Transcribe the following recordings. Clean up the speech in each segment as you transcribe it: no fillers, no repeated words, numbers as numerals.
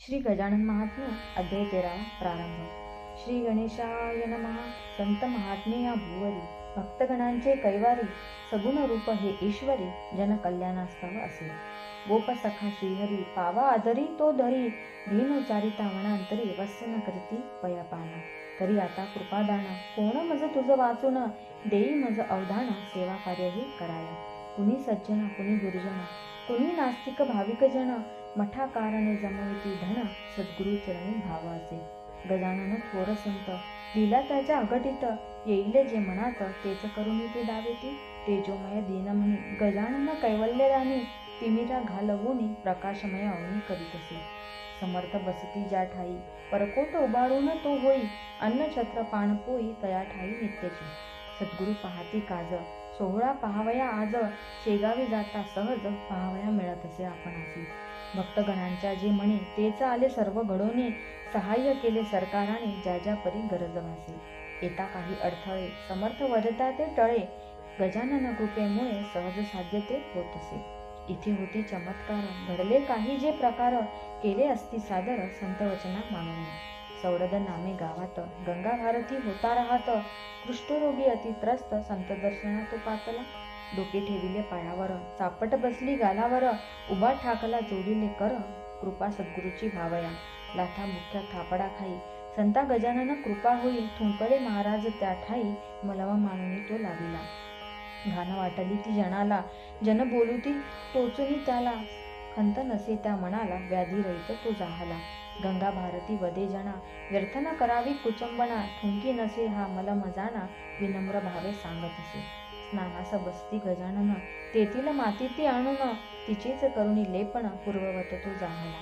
श्री गजानन महात्म्य अध्याय 13 प्रारंभ. श्री गणेशाय नमः. संत महात्म्य भुवरी, भक्तगणांचे कैवारी, सगुण रूप हे ईश्वरी, जन कल्याणास्तव असे. गोप सखा श्रीहरी, पावा आदरी तो धरी, धेनु चारिता वनांतरी, वसन करीती पयापाना. तरी आता कृपादाना, कोण मज तुझ वाचून, देई मज अवधान, सेवा कार्यही कराया. कुणी सज्जन कुणी दुर्जन, कुणी नास्तिक भाविक जन, मठा कारणे जमविती धन, सद्गुरु चरणी भावाचे. गजानन थोर संत, लीला त्याच्या अघटित, येईल जे मनात, तेच करुणी ते दावेती. तेजोमय दीनमणी, गजानन कैवल्यदानी, तिमिरा घालवूनी, प्रकाशमय अवनी करीतसे. समर्थ बसती ज्या ठाई, परकोट उभारून तो होई, अन्न छत्र पाणपोई, तया ठाई नित्याची. सद्गुरु पाहती काज, सोहळा पहावया आज, शेगावी जाता सहज, पहावया मिळतसे आपणासी. भक्तगणांच्या जे म्हणे, तेच आले सर्व घडोनी, सहाय्य केले सरकाराने, ज्या ज्या परी गरज भासे. येता काही अडथळे, समर्थ वदता ते टळे, गजानन कृपेमुळे सहज साध्य ते होतसे. इथे होती चमत्कार, घडले काही जे प्रकार, केले असती सादर, संत वचना मानून. सौरद नामे गावात, गंगा भारती होता राहत, कुष्ठरोगी अति त्रस्त, संत दर्शना तो पातला. डोके ठेविले पायावर, चापट बसली गालावर, उभा ठाकला जोडिले कर, कृपा सद्गुरूची भावया. लाथा मुख्या थापडा खाई, संता गजानन कृपा होई, थुंकले महाराज त्या ठाई, मलम मानुनी तो लाविला. घाण वाटली ती जनाला, जन बोलुती टोचुनी त्याला, खंत नसे त्या मनाला, व्याधी रहित तो जाहला. गंगा भारती वदे जना, व्यर्थ न करावी कुचंबना, थुंकी नसे हा मलम जाना, विनम्र भावे सांगतसे. स्नानास बसती गजानन, तेथील माती ती आणून, तिचेच करुणी लेपण, पूर्ववत तो जाहला.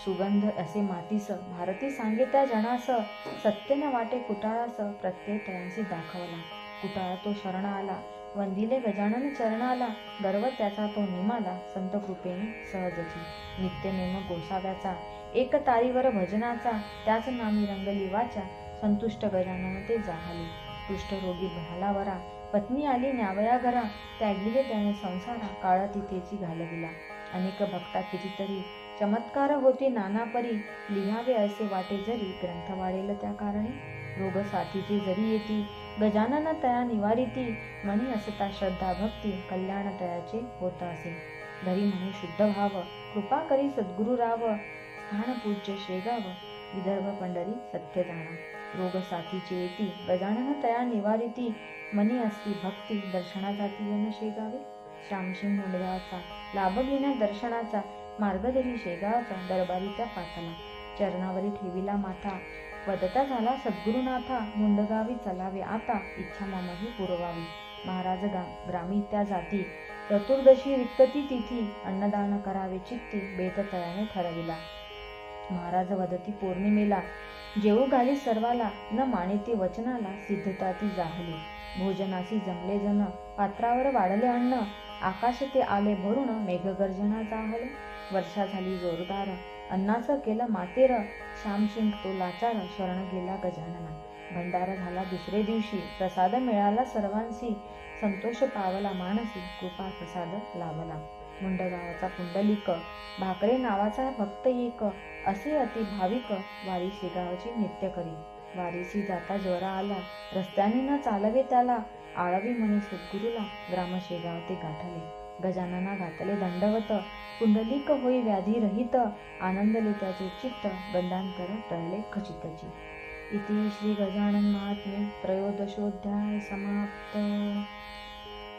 सुगंध असे मातीस, भारती सांगे त्या जनास, सत्य न वाटे कुटाळास, प्रत्यय तयांसी दाखवला. कुटाळा तो शरण आला, वंदिले गजानन चरणाला, गर्व त्याचा तो निमाला, संत कृपेने सहजची. नित्य नेम गोसाव्याचा, एक तारीवर भजनाचा, त्याच नामी रंगली वाचा, संतुष्ट गजानन ते जाहले. कुष्ठरोगी भालावरा, पत्नी आली न्यावया घरा, त्यागिले त्याने संसारा, काळ तिथेची घालविला. अनेक भक्ता कितीतरी, चमत्कार होती नानापरी, लिहावे असे वाटे जरी, ग्रंथ वाढेल त्या कारणी. रोग साथीची जरी येती, गजानन तया निवारिती, मनी असता श्रद्धा भक्ती, कल्याण तयाचे होत असे. धरी म्हणे शुद्ध भाव, कृपा करी सद्गुरु राव, स्थान पूज्य शेगाव, विदर्भ पंढरी सत्य जाणा. रोग साथीची येती, गजानन तया निवारिती, मनी असती भक्ती, दर्शना जाती जन शेगावे. श्यामसिंग मुंडगावचा, लाभ घेण्या दर्शनाचा, मार्गदरी शेगावचा, दरबारी त्या पातला. चरणावरी ठेविला माथा, वदता झाला सद्गुरुनाथा, मुंडगावी चलावे आता, इच्छा ममही पुरवावी. महाराज ग्रामी त्या जाती, चतुर्दशी रिक्तती तिथी, अन्नदान करावे चित्ती, बेत तयाने ठरविला. महाराज वदती पौर्णिमेला, जेऊ घाली सर्वाला, न मानिती वचनाला, सिद्धता ती जाहली. भोजनासी जमले जन, पात्रावर वाढले अन्न, आकाश ते आले भरून, मेघगर्जना जाहले. वर्षा झाली जोरदार, अन्नाचं केलं मातेर, श्यामसिंग तो लाचार, शरण गेला गजानना. भंडारा झाला दुसरे दिवशी, प्रसाद मिळाला सर्वांसी, संतोष पावला मानसी, कृपा प्रसाद लाभला. मुंडगावाचा पुंडलिक, भाकरे नावाचा भक्त एक, असे अति भाविक, वारी शेगावची नित्य करी. वारीसी जाता ज्वरा आला, रस्त्याने न चालवे त्याला, आळवी म्हणे सद्गुरूला, ग्राम शेगाव ते गाठले. गजानना घातले दंडवत, पुंडलिक होई व्याधी रहित, आनंदले त्याचे चित्त, गंडांतर टळले खचितची. इति श्री गजानन महात्म्य त्रयोदशोऽध्याय समाप्त.